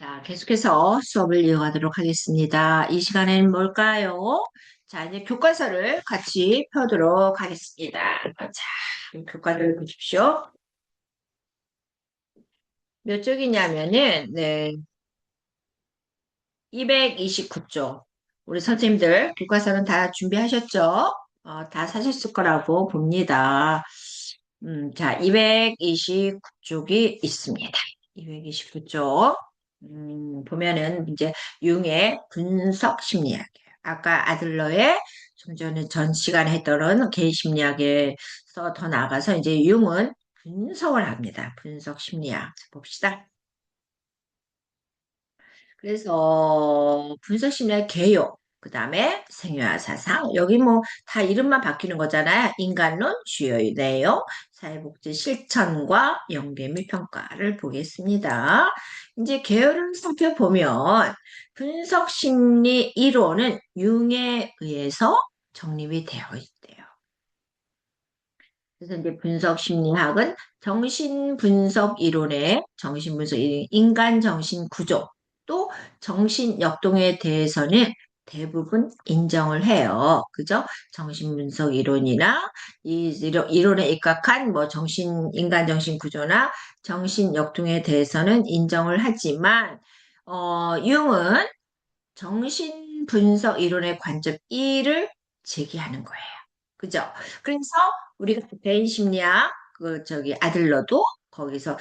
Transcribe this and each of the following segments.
자, 계속해서 수업을 이어가도록 하겠습니다. 이 시간에는 뭘까요? 자, 이제 교과서를 같이 펴도록 하겠습니다. 자, 교과서를 보십시오. 몇 쪽이냐면은, 네, 229쪽. 우리 선생님들 교과서는 다 준비하셨죠? 다 사셨을 거라고 봅니다. 자, 229쪽이 있습니다. 229쪽. 보면은 이제 융의 분석 심리학. 아까 아들러의 좀 전에 전 시간에 했던 개인 심리학에서 더 나아가서 이제 융은 분석을 합니다. 분석 심리학. 봅시다. 그래서 분석심리학 개요. 그 다음에 생활 사상. 여기 뭐 다 이름만 바뀌는 거잖아요. 인간론, 주요의 내용, 사회복지 실천과 연계 및 평가를 보겠습니다. 이제 개요를 살펴보면 분석심리 이론은 융에 의해서 정립이 되어 있대요. 그래서 이제 분석심리학은 정신분석 이론의 정신분석 이론, 인간 정신 구조, 또 정신 역동에 대해서는 대부분 인정을 해요. 그죠? 정신분석 이론이나 이론에 입각한 뭐 인간 정신 구조나 정신 역동에 대해서는 인정을 하지만, 융은 정신분석 이론의 관점 1을 제기하는 거예요. 그죠? 그래서 우리가 개인 심리학, 아들러도 거기서,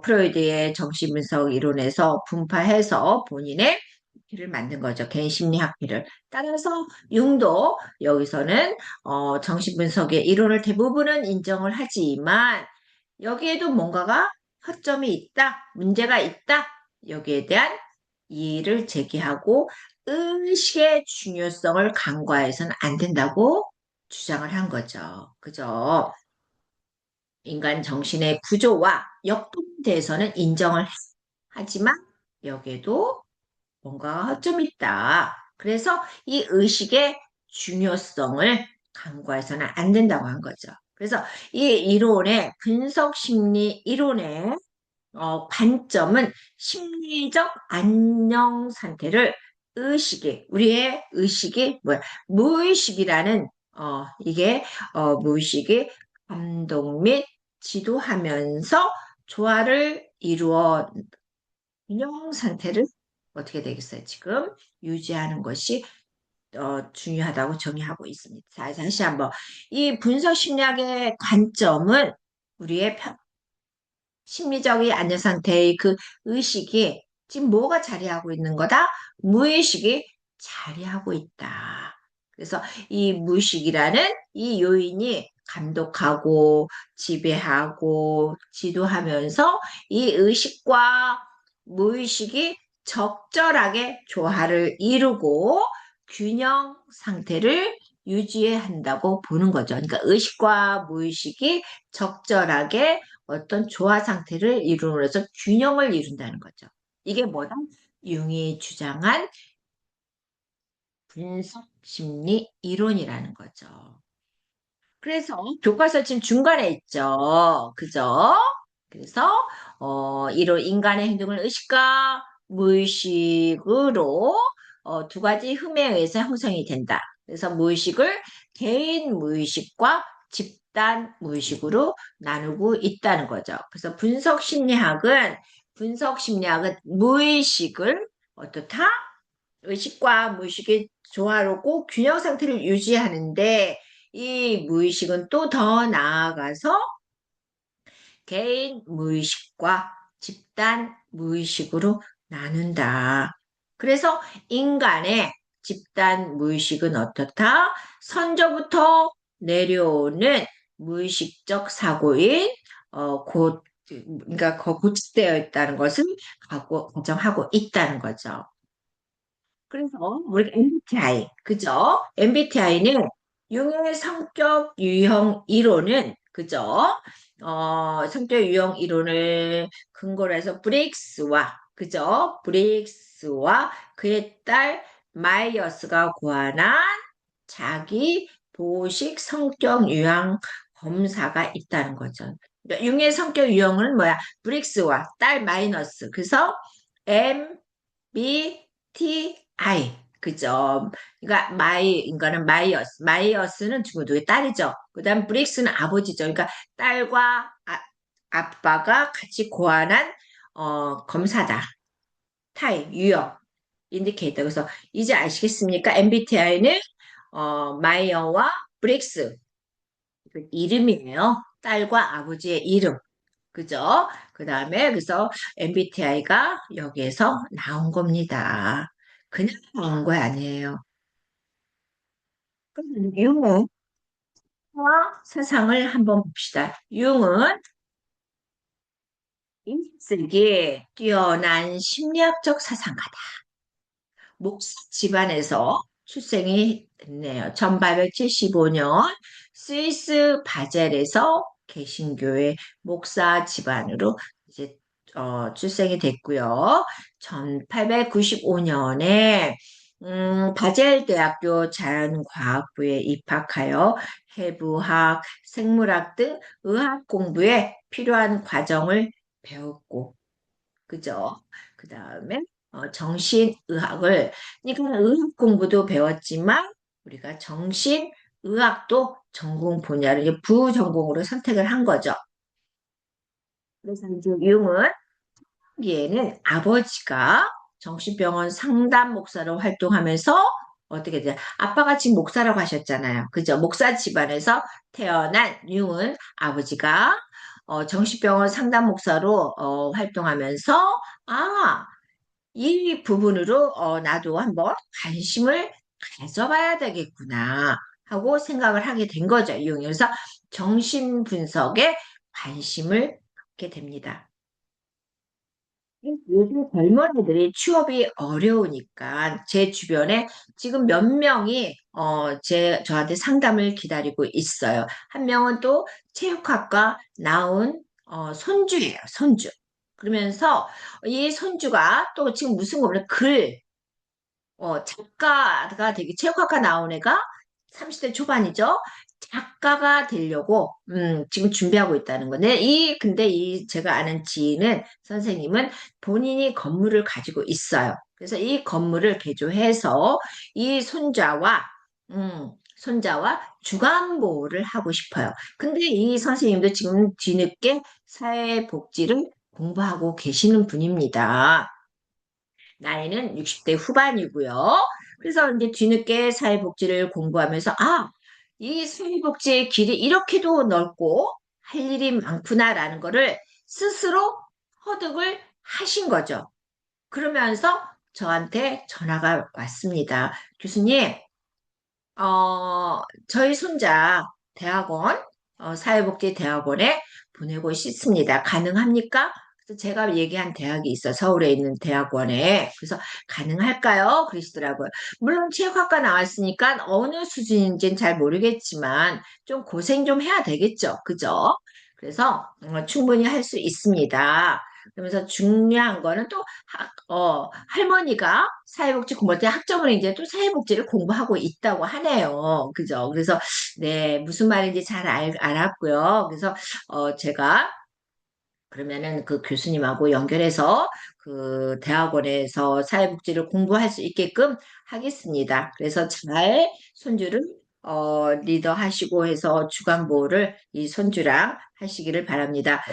프로이드의 정신분석 이론에서 분파해서 본인의 학회를 만든 거죠. 개인 심리학회를. 따라서 융도 여기서는, 정신분석의 이론을 대부분은 인정을 하지만, 여기에도 뭔가가 허점이 있다, 문제가 있다, 여기에 대한 이의를 제기하고 의식의 중요성을 간과해서는 안 된다고 주장을 한 거죠. 그죠? 인간 정신의 구조와 역동에 대해서는 인정을 하지만 여기에도 뭔가 허점이 있다. 그래서 이 의식의 중요성을 간과해서는 안 된다고 한 거죠. 그래서 이 이론의 분석 심리 이론의 관점은 심리적 안녕 상태를 우리의 의식이 뭐야? 무의식이라는, 이게, 무의식이 감독 및 지도하면서 조화를 이루어 균형 상태를 어떻게 되겠어요? 지금 유지하는 것이 중요하다고 정의하고 있습니다. 자, 다시 한번. 이 분석 심리학의 관점은 우리의 심리적인 안녕 상태의 그 의식이 지금 뭐가 자리하고 있는 거다? 무의식이 자리하고 있다. 그래서 이 무의식이라는 이 요인이 감독하고 지배하고 지도하면서 이 의식과 무의식이 적절하게 조화를 이루고 균형 상태를 유지해야 한다고 보는 거죠. 그러니까 의식과 무의식이 적절하게 어떤 조화 상태를 이루면서 균형을 이룬다는 거죠. 이게 뭐다? 융이 주장한 분석 심리 이론이라는 거죠. 그래서 교과서 지금 중간에 있죠. 그죠? 그래서 이런 인간의 행동을 의식과 무의식으로 두 가지 흠에 의해서 형성이 된다. 그래서 무의식을 개인 무의식과 집단 무의식으로 나누고 있다는 거죠. 그래서 분석 심리학은 무의식을 어떻다? 의식과 무의식이 조화롭고 균형 상태를 유지하는데 이 무의식은 또 더 나아가서 개인 무의식과 집단 무의식으로 나눈다. 그래서 인간의 집단 무의식은 어떻다? 선조부터 내려오는 무의식적 사고인 그러니까 고착되어 있다는 것을 가정하고 있다는 거죠. 그래서 우리가 MBTI, 그죠? MBTI는 융의 성격 유형 이론은, 그죠? 성격 유형 이론을 근거로 해서 브릭스와 그의 딸 마이어스가 고안한 자기 보식 성격 유형 검사가 있다는 거죠. 그러니까 융의 성격 유형은 뭐야? 브릭스와 딸 마이너스. 그래서 MBTI. 그죠? 그러니까 인간은 마이어스는 누구의 딸이죠. 그다음 브릭스는 아버지죠. 그러니까 딸과 아빠가 같이 고안한 검사다. 타입, 유형, 인디케이터. 그래서 이제 아시겠습니까? MBTI는 마이어와 브릭스 그 이름이에요. 딸과 아버지의 이름. 그죠? 그 다음에 그래서 MBTI가 여기에서 나온 겁니다. 그냥 나온 거 아니에요. 그럼 융과 세상을 한번 봅시다. 융은 인식이 뛰어난 심리학적 사상가다. 목사 집안에서 출생이 됐네요. 1875년 스위스 바젤에서 개신교회 목사 집안으로 이제 출생이 됐고요. 1895년에 바젤 대학교 자연과학부에 입학하여 해부학, 생물학 등 의학 공부에 필요한 과정을 배웠고 그죠? 그 다음에 정신의학을, 그러니까 의학 공부도 배웠지만 우리가 정신의학도 전공 분야를 이제 부전공으로 선택을 한 거죠. 그래서 이제 융은 기에는 아버지가 정신병원 상담 목사로 활동하면서 어떻게 돼? 아빠가 지금 목사라고 하셨잖아요. 그죠? 목사 집안에서 태어난 융은 아버지가 정신병원 상담 목사로 활동하면서 아, 이 부분으로 나도 한번 관심을 가져봐야 되겠구나 하고 생각을 하게 된 거죠. 융이. 그래서 정신 분석에 관심을 갖게 됩니다. 요즘 젊은 애들이 취업이 어려우니까 제 주변에 지금 몇 명이 저한테 상담을 기다리고 있어요. 한 명은 또 체육학과 나온 손주예요, 손주. 그러면서 이 손주가 또 지금 무슨 거보다 작가가 되게 체육학과 나온 애가 30대 초반이죠. 작가가 되려고 지금 준비하고 있다는 건데 근데 이 제가 아는 지인은 선생님은 본인이 건물을 가지고 있어요. 그래서 이 건물을 개조해서 이 손자와 주간보호를 하고 싶어요. 근데 이 선생님도 지금 뒤늦게 사회복지를 공부하고 계시는 분입니다. 나이는 60대 후반이고요. 그래서 이제 뒤늦게 사회복지를 공부하면서 이 사회복지의 길이 이렇게도 넓고 할 일이 많구나라는 거를 스스로 터득을 하신 거죠. 그러면서 저한테 전화가 왔습니다. 교수님, 저희 손자 대학원, 사회복지대학원에 보내고 싶습니다. 가능합니까? 그래서 제가 얘기한 대학이 있어, 서울에 있는 대학원에. 그래서 가능할까요? 그러시더라고요. 물론 체육학과 나왔으니까 어느 수준인지는 잘 모르겠지만 좀 고생 좀 해야 되겠죠. 그죠? 그래서 충분히 할 수 있습니다. 그러면서 중요한 거는 또 할머니가 사회복지 공부할 때 학점을 이제 또 사회복지를 공부하고 있다고 하네요. 그죠? 그래서, 네, 무슨 말인지 잘 알았고요. 그래서, 제가 그러면은 그 교수님하고 연결해서 그 대학원에서 사회복지를 공부할 수 있게끔 하겠습니다. 그래서 잘 손주를 리더하시고 해서 주간보호를 이 손주랑 하시기를 바랍니다.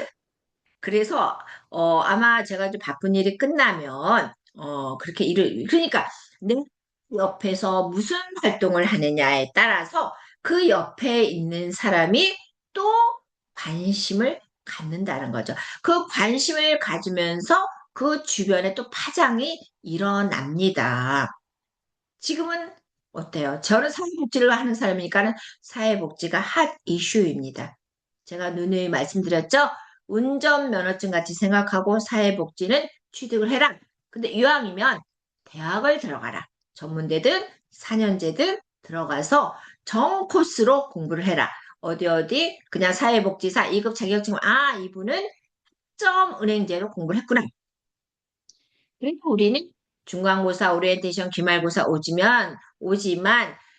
그래서 아마 제가 좀 바쁜 일이 끝나면 그렇게 그러니까 내 옆에서 무슨 활동을 하느냐에 따라서 그 옆에 있는 사람이 또 관심을 갖는다는 거죠. 그 관심을 가지면서 그 주변에 또 파장이 일어납니다. 지금은 어때요? 저는 사회복지를 하는 사람이니까는 사회복지가 핫 이슈입니다. 제가 누누이 말씀드렸죠? 운전면허증 같이 생각하고 사회복지는 취득을 해라. 근데 이왕이면 대학을 들어가라. 전문대든 4년제든 들어가서 정 코스로 공부를 해라. 어디 그냥 사회복지사 2급 자격증 이분은 점은행제로 공부를 했구나. 그리고 우리는 중간고사, 오리엔테이션, 기말고사 오지만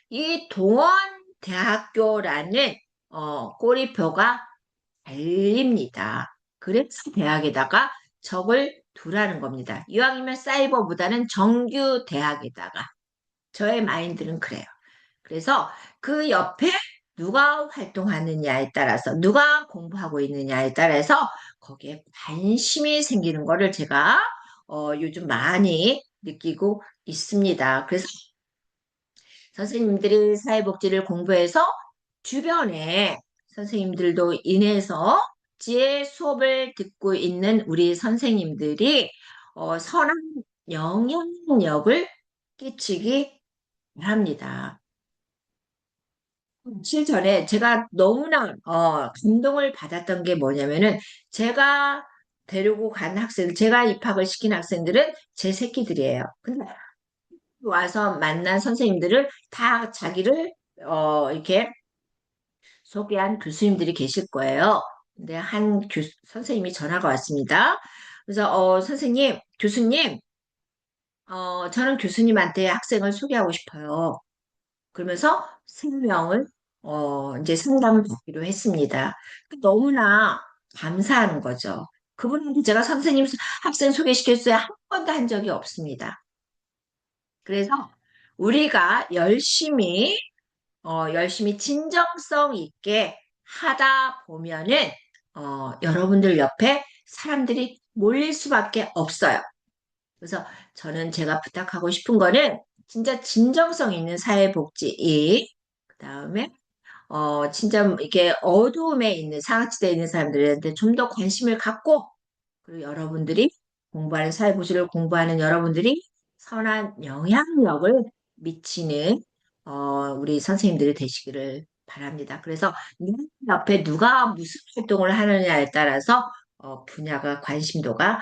이 동원대학교라는 꼬리표가 달립니다. 그래서 대학에다가 적을 두라는 겁니다. 이왕이면 사이버보다는 정규 대학에다가 저의 마인드는 그래요. 그래서 그 옆에 누가 활동하느냐에 따라서 누가 공부하고 있느냐에 따라서 거기에 관심이 생기는 거를 제가 요즘 많이 느끼고 있습니다. 그래서 선생님들이 사회복지를 공부해서 주변에 선생님들도 인해서 지혜 수업을 듣고 있는 우리 선생님들이 선한 영향력을 끼치기 바랍니다. 며칠 전에 제가 너무나 감동을 받았던 게 뭐냐면은 제가 데리고 간 학생, 제가 입학을 시킨 학생들은 제 새끼들이에요. 근데 와서 만난 선생님들을 다 자기를 이렇게 소개한 교수님들이 계실 거예요. 근데 선생님이 전화가 왔습니다. 그래서 선생님, 교수님, 저는 교수님한테 학생을 소개하고 싶어요. 그러면서 3명을 이제 상담받기로 했습니다. 너무나 감사한 거죠. 그분한테 제가 선생님 학생 소개시켰어요. 한 번도 한 적이 없습니다. 그래서 우리가 열심히 진정성 있게 하다 보면은, 여러분들 옆에 사람들이 몰릴 수밖에 없어요. 그래서 저는 제가 부탁하고 싶은 거는 진짜 진정성 있는 사회복지, 그 다음에, 진짜 이렇게 어두움에 있는 사각지대에 있는 사람들한테 좀 더 관심을 갖고, 그리고 여러분들이 사회복지를 공부하는 여러분들이 선한 영향력을 미치는 우리 선생님들이 되시기를 바랍니다. 그래서 내 옆에 누가 무슨 활동을 하느냐에 따라서 분야가 관심도가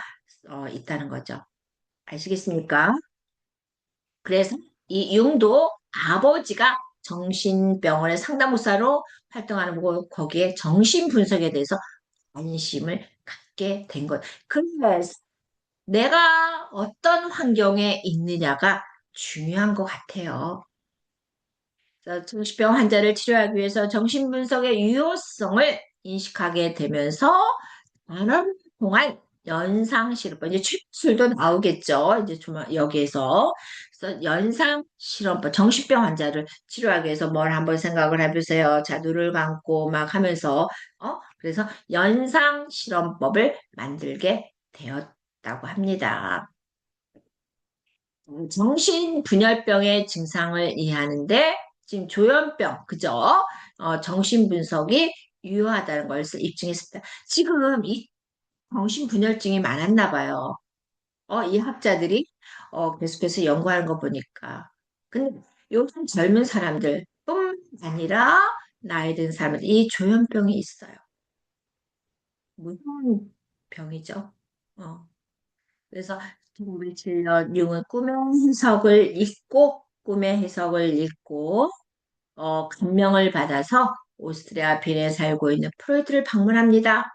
있다는 거죠. 아시겠습니까? 그래서 이 융도 아버지가 정신병원의 상담의사로 활동하는 거고 거기에 정신분석에 대해서 관심을 갖게 된 것. 그래서 내가 어떤 환경에 있느냐가 중요한 것 같아요. 그래서 정신병 환자를 치료하기 위해서 정신분석의 유효성을 인식하게 되면서 만원 동안 연상실험법, 이제 출술도 나오겠죠. 이제 좀 여기에서. 그래서 연상실험법, 정신병 환자를 치료하기 위해서 뭘 한번 생각을 해보세요. 자, 눈을 감고 막 하면서, 그래서 연상실험법을 만들게 되었다고 합니다. 정신분열병의 증상을 이해하는데 지금 조현병, 그죠? 정신분석이 유효하다는 것을 입증했습니다. 지금 이 정신분열증이 많았나 봐요. 이 학자들이 계속해서 연구하는 거 보니까. 근데 요즘 젊은 사람들 뿐 아니라 나이 든 사람들 이 조현병이 있어요. 무서운 병이죠. 어. 그래서 1907년 융은 꿈의 해석을 읽고 감명을 받아서 오스트리아 빈에 살고 있는 프로이트를 방문합니다.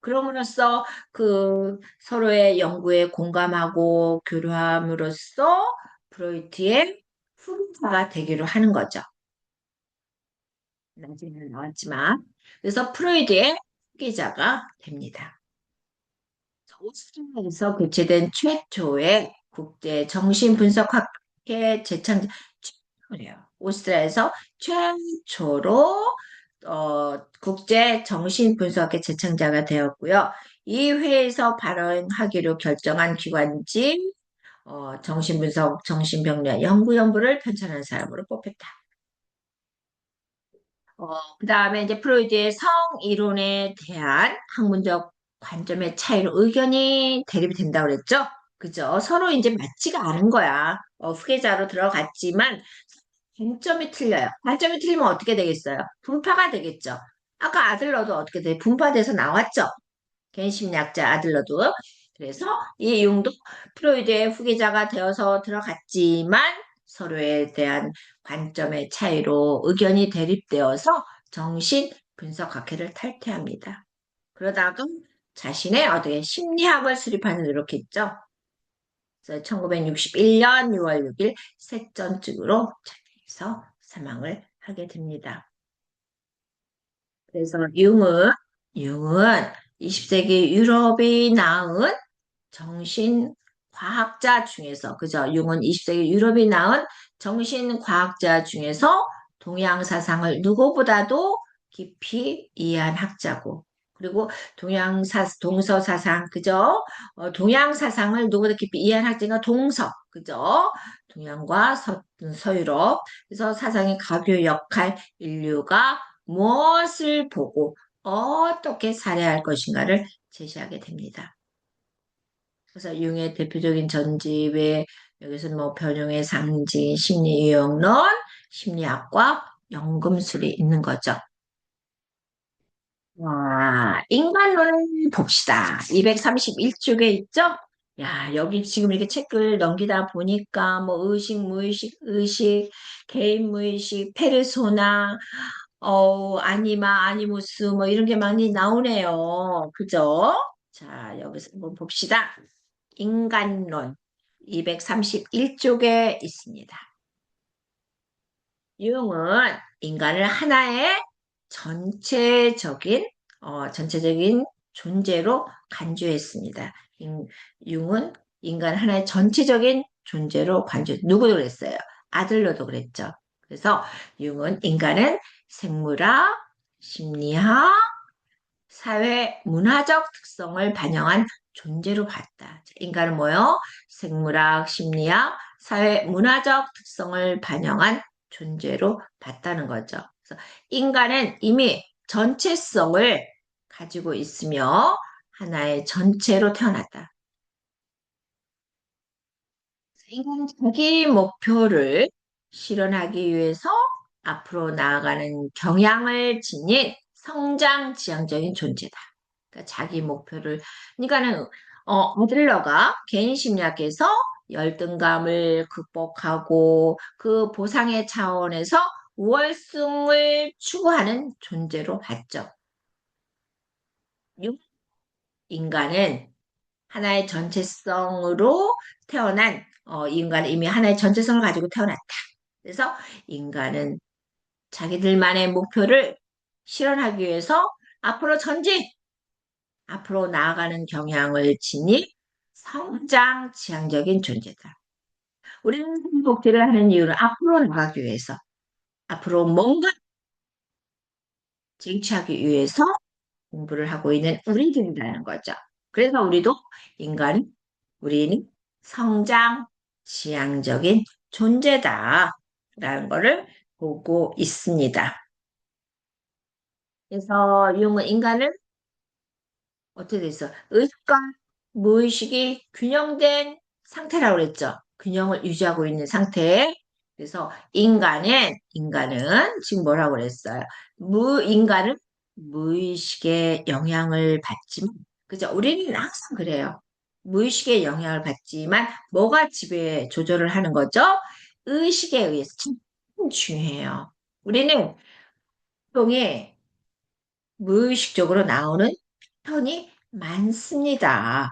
그럼으로써 그 서로의 연구에 공감하고 교류함으로써 프로이트의 후계자가 되기로 하는 거죠. 나중에는 나왔지만. 그래서 프로이트의 후계자가 됩니다. 오스트리아에서 개최된 최초의 국제 정신분석학회 재창, 그래요. 오스트리아에서 최초로 국제 정신분석의 재창자가 되었고요. 이 회에서 발언하기로 결정한 기관지 정신분석, 정신병리학 연구연부를 편찬한 사람으로 뽑혔다. 그 다음에 이제 프로이드의 성 이론에 대한 학문적 관점의 차이로 의견이 대립이 된다고 그랬죠? 그죠? 서로 이제 맞지가 않은 거야. 후계자로 들어갔지만 관점이 틀려요. 관점이 틀리면 어떻게 되겠어요? 분파가 되겠죠. 아까 아들러도 어떻게 돼? 분파돼서 나왔죠? 개인심리학자 아들러도. 그래서 이 융도 프로이드의 후계자가 되어서 들어갔지만 서로에 대한 관점의 차이로 의견이 대립되어서 정신 분석학회를 탈퇴합니다. 그러다가 자신의 어떻게 심리학을 수립하는 노력했죠. 그래서 1961년 6월 6일 쇠전증으로 자택에서 사망을 하게 됩니다. 그래서 융은 20세기 유럽이 낳은 정신과학자 중에서, 그죠? 융은 20세기 유럽이 낳은 정신과학자 중에서 동양 사상을 누구보다도 깊이 이해한 학자고, 그리고 동서 사상, 그죠? 동양 사상을 누구보다 깊이 이해한 학자가 동서, 그죠? 동양과 서유럽. 그래서 사상의 가교 역할, 인류가 무엇을 보고 어떻게 살아야 할 것인가를 제시하게 됩니다. 그래서 융의 대표적인 전집에 여기서 뭐 변형의 상징, 심리유형론, 심리학과 연금술이 있는 거죠. 와, 인간론을 봅시다. 231쪽에 있죠? 야, 여기 지금 이렇게 책을 넘기다 보니까 뭐 의식, 무의식, 의식, 개인 무의식, 페르소나, 아니마, 아니무스 뭐 이런 게 많이 나오네요. 그죠? 자, 여기서 한번 봅시다. 인간론 231쪽에 있습니다. 융은 인간을 하나의 전체적인 전체적인 존재로 간주했습니다. 융은 인간 하나의 전체적인 존재로 누구도 그랬어요? 아들러도 그랬죠. 그래서 융은 인간은 생물학, 심리학, 사회 문화적 특성을 반영한 존재로 봤다. 인간은 뭐요? 생물학, 심리학, 사회 문화적 특성을 반영한 존재로 봤다는 거죠. 그래서 인간은 이미 전체성을 가지고 있으며 하나의 전체로 태어났다. 인간 자기 목표를 실현하기 위해서 앞으로 나아가는 경향을 지닌 성장 지향적인 존재다. 그러니까 자기 목표를, 그러니까는, 어들러가 개인 심리학에서 열등감을 극복하고 그 보상의 차원에서 우월성을 추구하는 존재로 봤죠. 인간은 하나의 전체성으로 태어난, 인간은 이미 하나의 전체성을 가지고 태어났다. 그래서 인간은 자기들만의 목표를 실현하기 위해서 앞으로 전진, 앞으로 나아가는 경향을 지닌 성장 지향적인 존재다. 우리는 행복지를 하는 이유는 앞으로 나가기 위해서, 앞으로 뭔가 쟁취하기 위해서 공부를 하고 있는 우리들이라는 거죠. 그래서 우리는 성장 지향적인 존재다라는 거를 보고 있습니다. 그래서 융은 인간을 어떻게 됐어? 의식과 무의식이 균형된 상태라고 그랬죠. 균형을 유지하고 있는 상태. 그래서 인간은 지금 뭐라고 그랬어요? 인간은 무의식의 영향을 받지만, 그죠? 우리는 항상 그래요. 무의식의 영향을 받지만, 뭐가 지배, 조절을 하는 거죠? 의식에 의해서. 참 중요해요. 우리는 보통에 무의식적으로 나오는 편이 많습니다.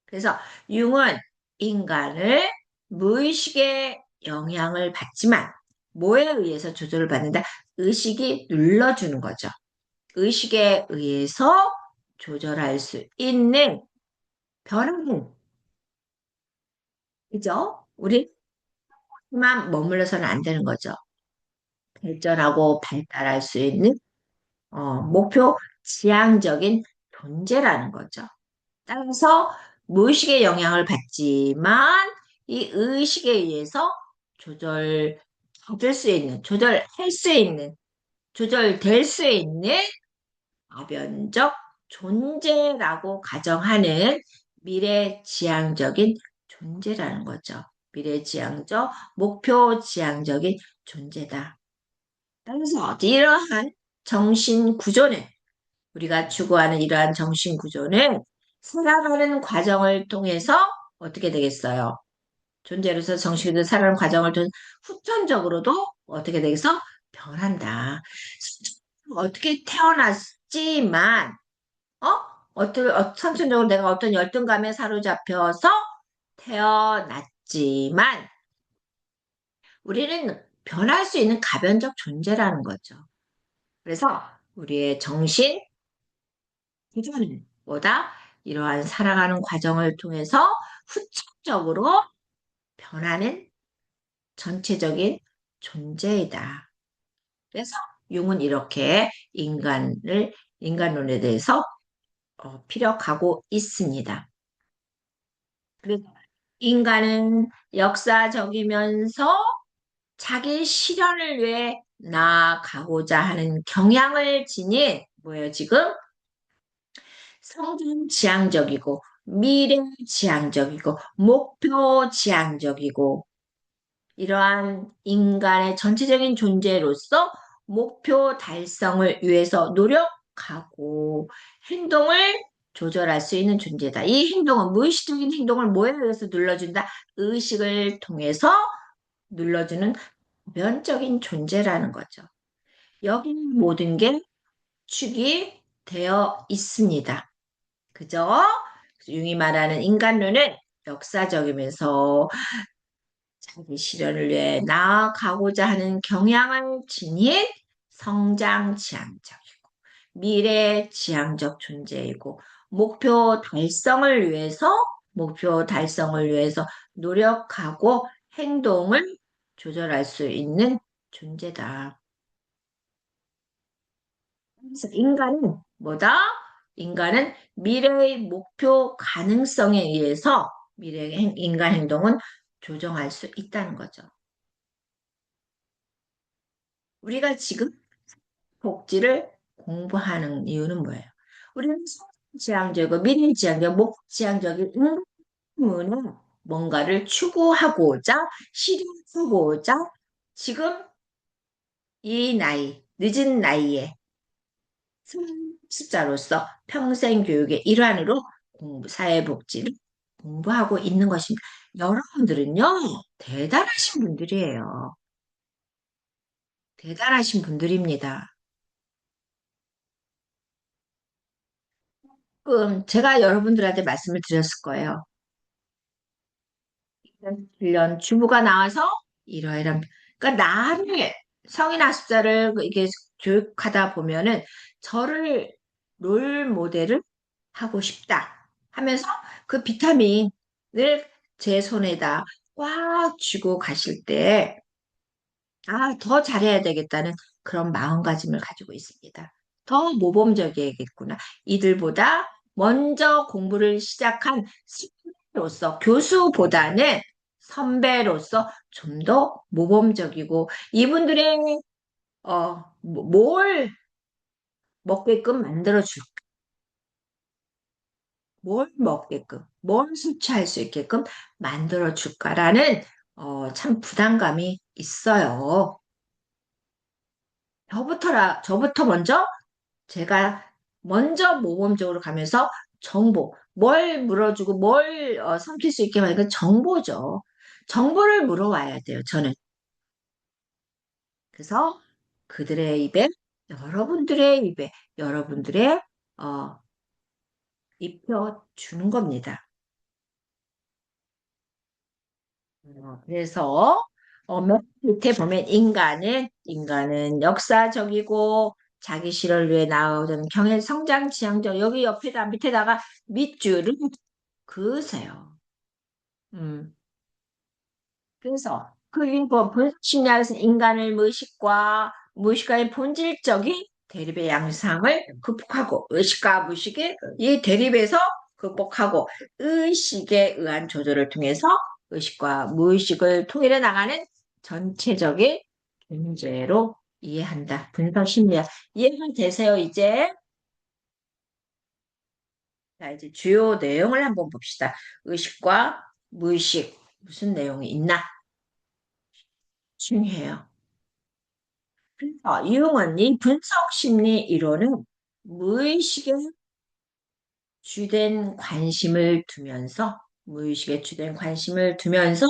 그래서 융은 인간을 무의식의 영향을 받지만 뭐에 의해서 조절을 받는다? 의식이 눌러주는 거죠. 의식에 의해서 조절할 수 있는 변화는, 그죠? 우리만 머물러서는 안 되는 거죠. 발전하고 발달할 수 있는 목표 지향적인 존재라는 거죠. 따라서 무의식의 영향을 받지만 이 의식에 의해서 조절, 조절할 수 있는, 조절될 수 있는 아변적 존재라고 가정하는 미래지향적인 존재라는 거죠. 미래지향적, 목표지향적인 존재다. 따라서 이러한 정신 구조는 우리가 추구하는 이러한 정신 구조는 살아가는 과정을 통해서 어떻게 되겠어요? 존재로서 정신으로 살아가는 과정을 통해 후천적으로도 어떻게 되겠어? 변한다. 어떻게 태어났지만, 어? 선천적으로 내가 어떤 열등감에 사로잡혀서 태어났지만, 우리는 변할 수 있는 가변적 존재라는 거죠. 그래서 우리의 정신, 기준은 뭐다? 이러한 살아가는 과정을 통해서 후천적으로 변하는 전체적인 존재이다. 그래서 융은 이렇게 인간론에 대해서 피력하고 있습니다. 그래서 인간은 역사적이면서 자기 실현을 위해 나아가고자 하는 경향을 지닌, 뭐예요, 지금? 성장지향적이고, 미래지향적이고, 목표지향적이고, 이러한 인간의 전체적인 존재로서 목표 달성을 위해서 노력하고 행동을 조절할 수 있는 존재다. 이 행동은 무의식적인 행동을 뭐에 의해서 눌러준다? 의식을 통해서 눌러주는 면적인 존재라는 거죠. 여기 모든 게 축이 되어 있습니다. 그죠? 융이 말하는 인간론은 역사적이면서 자기 실현을 위해 나아가고자 하는 경향을 지닌 성장지향적이고 미래지향적 존재이고 목표 달성을 위해서 노력하고 행동을 조절할 수 있는 존재다. 그래서 인간은 뭐다? 인간은 미래의 목표 가능성에 의해서 미래의 인간 행동은 조정할 수 있다는 거죠. 우리가 지금 복지를 공부하는 이유는 뭐예요? 우리는 지향적이고 미래지향적, 목지향적인 의문은 뭔가를 추구하고자, 실현하고자 지금 이 나이, 늦은 나이에 습자로서 평생 교육의 일환으로 사회복지를 공부하고 있는 것입니다. 여러분들은요, 대단하신 분들이에요. 대단하신 분들입니다. 제가 여러분들한테 말씀을 드렸을 거예요. 1년 주부가 나와서 이러이런, 그러니까 나를 성인 학습자를 이게 교육하다 보면은 저를 롤 모델을 하고 싶다 하면서 그 비타민을 제 손에다 꽉 쥐고 가실 때, 더 잘해야 되겠다는 그런 마음가짐을 가지고 있습니다. 더 모범적이겠구나. 이들보다 먼저 공부를 시작한 선배로서, 교수보다는 선배로서 좀 더 모범적이고, 이분들의, 뭘 먹게끔 만들어줄까? 뭘 먹게끔, 뭘 섭취할 수 있게끔 만들어줄까라는, 참 부담감이 있어요. 저부터 먼저 제가 먼저 모범적으로 가면서 뭘 물어주고 뭘 삼킬 수 있게 만든 건 정보죠. 정보를 물어와야 돼요, 저는. 그래서 그들의 입에, 여러분들의 입에, 여러분들의, 어, 입혀주는 겁니다. 그래서 맨 밑에 보면 인간은 역사적이고 자기 실현을 위해 나아오는 경의 성장 지향적 여기 옆에다 밑에다가 밑줄을 그으세요. 음. 그래서 그리고 심리학에서 인간을 무의식과의 본질적인 대립의 양상을 극복하고 의식과 무의식의 이 대립에서 극복하고 의식에 의한 조절을 통해서 의식과 무의식을 통일해 나가는 전체적인 존재로 이해한다. 분석 심리학. 이해가 되세요, 이제? 자, 이제 주요 내용을 한번 봅시다. 의식과 무의식, 무슨 내용이 있나? 중요해요. 그래서 유응은 이 분석 심리 이론은 무의식에 주된 관심을 두면서 무의식에 주된 관심을 두면서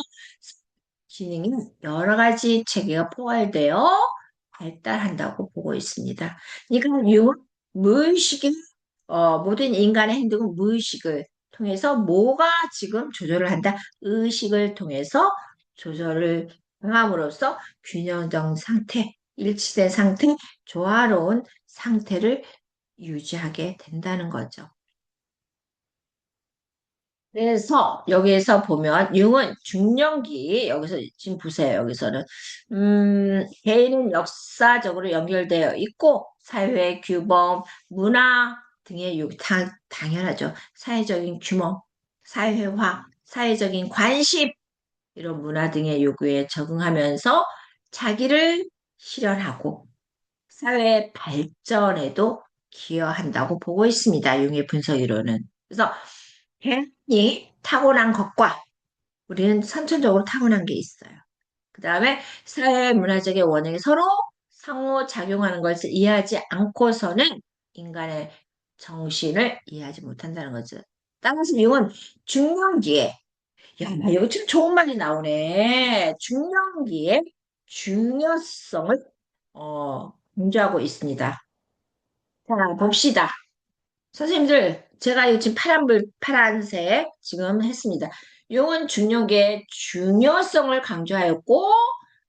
기능이 여러 가지 체계가 포괄되어 발달한다고 보고 있습니다. 그러니까 유은 무의식의 모든 인간의 행동은 무의식을 통해서 뭐가 지금 조절을 한다? 의식을 통해서 조절을 함으로써 균형적 상태, 일치된 상태, 조화로운 상태를 유지하게 된다는 거죠. 그래서 여기에서 보면 융은 중년기 여기서 지금 보세요. 여기서는 개인은 역사적으로 연결되어 있고 사회 규범, 문화 등의 당연하죠. 사회적인 규모, 사회화, 사회적인 관심 이런 문화 등의 요구에 적응하면서 자기를 실현하고 사회 발전에도 기여한다고 보고 있습니다. 융의 분석이로는. 그래서 개인이 타고난 것과 우리는 선천적으로 타고난 게 있어요. 그 다음에 사회 문화적인 원인이 서로 상호작용하는 것을 이해하지 않고서는 인간의 정신을 이해하지 못한다는 거죠. 따라서 이건 중년기에, 야, 나 이거 좀 좋은 말이 나오네. 중년기에 중요성을, 강조하고 있습니다. 자, 봅시다. 선생님들, 제가 이거 지금 파란색 지금 했습니다. 용은 중력의 중요성을 강조하였고,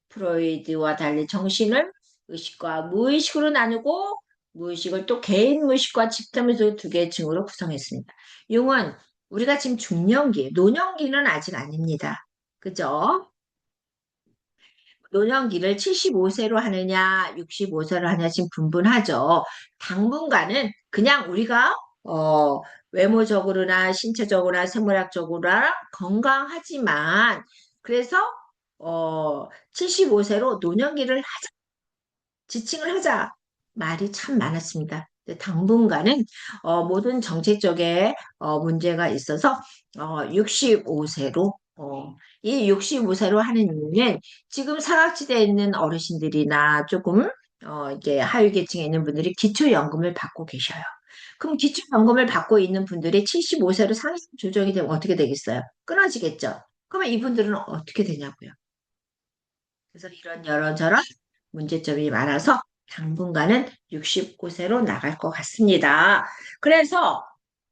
프로이드와 달리 정신을 의식과 무의식으로 나누고, 무의식을 또 개인 무의식과 집단무의식 두 개의 층으로 구성했습니다. 용은 우리가 지금 중년기, 노년기는 아직 아닙니다. 그죠? 노년기를 75세로 하느냐, 65세로 하느냐 지금 분분하죠. 당분간은 그냥 우리가 외모적으로나 신체적으로나 생물학적으로나 건강하지만 그래서 75세로 노년기를 지칭을 하자 말이 참 많았습니다. 근데 당분간은 모든 정책적에 문제가 있어서 65세로 이 65세로 하는 이유는 지금 사각지대에 있는 어르신들이나 조금 이게 하위계층에 있는 분들이 기초연금을 받고 계셔요. 그럼 기초연금을 받고 있는 분들이 75세로 상향 조정이 되면 어떻게 되겠어요? 끊어지겠죠? 그러면 이분들은 어떻게 되냐고요? 그래서 이런 여러저런 문제점이 많아서 당분간은 65세로 나갈 것 같습니다. 그래서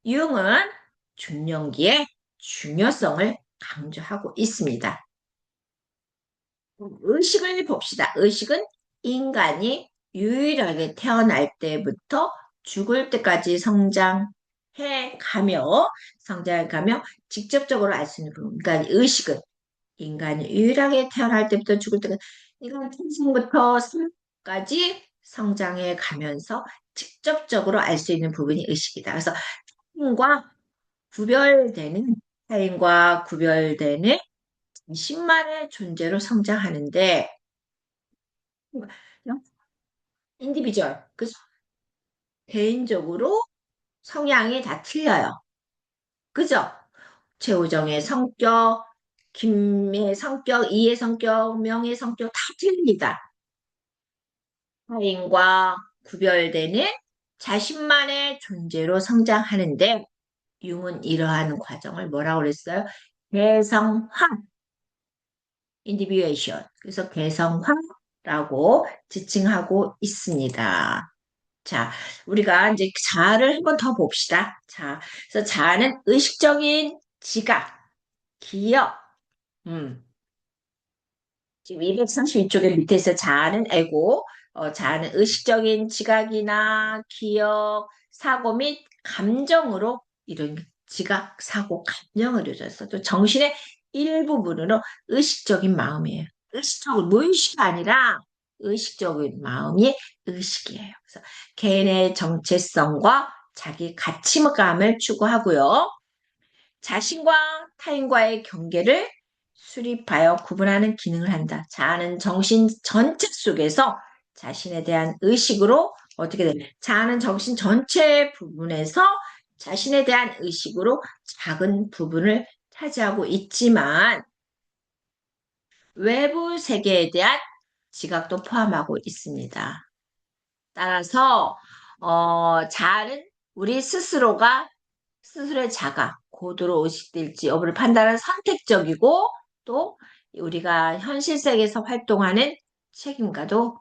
융은 중년기의 중요성을 강조하고 있습니다. 의식을 봅시다. 의식은 인간이 유일하게 태어날 때부터 죽을 때까지 성장해 가며 직접적으로 알 수 있는 부분. 그러니까 의식은 인간이 유일하게 태어날 때부터 죽을 때까지 인간 탄생부터 삶까지 성장해 가면서 직접적으로 알 수 있는 부분이 의식이다. 그래서 타인과 구별되는 타인과 구별되는 신만의 존재로 성장하는데 인디비주얼 그 개인적으로 성향이 다 틀려요. 그죠? 최우정의 성격, 김의 성격, 이의 성격, 명의 성격 다 틀립니다. 타인과 구별되는 자신만의 존재로 성장하는데 융은 이러한 과정을 뭐라고 그랬어요? 개성화, individuation. 그래서 개성화라고 지칭하고 있습니다. 자, 우리가 이제 자아를 한번 더 봅시다. 자, 그래서 자아는 의식적인 지각, 기억, 음, 지금 232쪽의 밑에서 자아는 에고, 자아는 의식적인 지각이나 기억, 사고 및 감정으로 이런 지각, 사고, 감정을 이루어졌어. 또 정신의 일부분으로 의식적인 마음이에요. 무의식이 아니라 의식적인 마음이 의식이에요. 그래서 개인의 정체성과 자기 가치감을 추구하고요. 자신과 타인과의 경계를 수립하여 구분하는 기능을 한다. 자아는 정신 전체 속에서 자신에 대한 의식으로 어떻게 돼? 자아는 정신 전체 부분에서 자신에 대한 의식으로 작은 부분을 차지하고 있지만 외부 세계에 대한 지각도 포함하고 있습니다. 따라서 자아는 우리 스스로의 자가, 고도로 의식될지 여부를 판단하는 선택적이고 또 우리가 현실 세계에서 활동하는 책임과도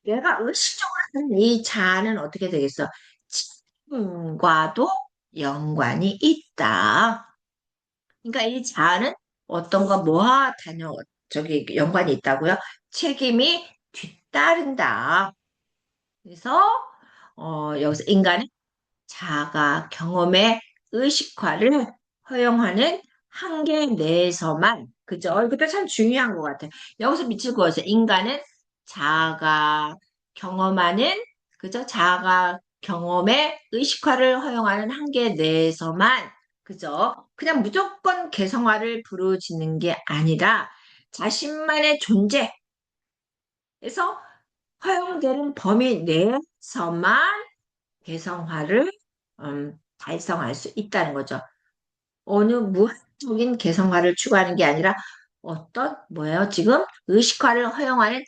내가 의식적으로 하는 이 자아는 어떻게 되겠어? 책임과도 연관이 있다. 그러니까 이 자아는 어떤가 뭐와 저기 연관이 있다고요? 책임이 뒤따른다. 그래서 여기서 인간은 자아가 경험에 의식화를 허용하는 한계 내에서만, 그죠? 이것도 참 중요한 것 같아요. 여기서 밑줄 그어서 인간은 자아가 경험하는, 그죠? 자아가 경험의 의식화를 허용하는 한계 내에서만, 그죠? 그냥 무조건 개성화를 부르짖는 게 아니라 자신만의 존재에서 허용되는 범위 내에서만 개성화를 달성할 수 있다는 거죠. 어느 무한적인 개성화를 추구하는 게 아니라 어떤 뭐예요? 지금 의식화를 허용하는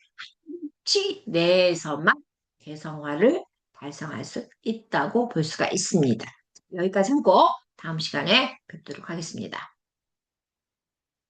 치 내에서만 개성화를 달성할 수 있다고 볼 수가 있습니다. 여기까지 하고 다음 시간에 뵙도록 하겠습니다.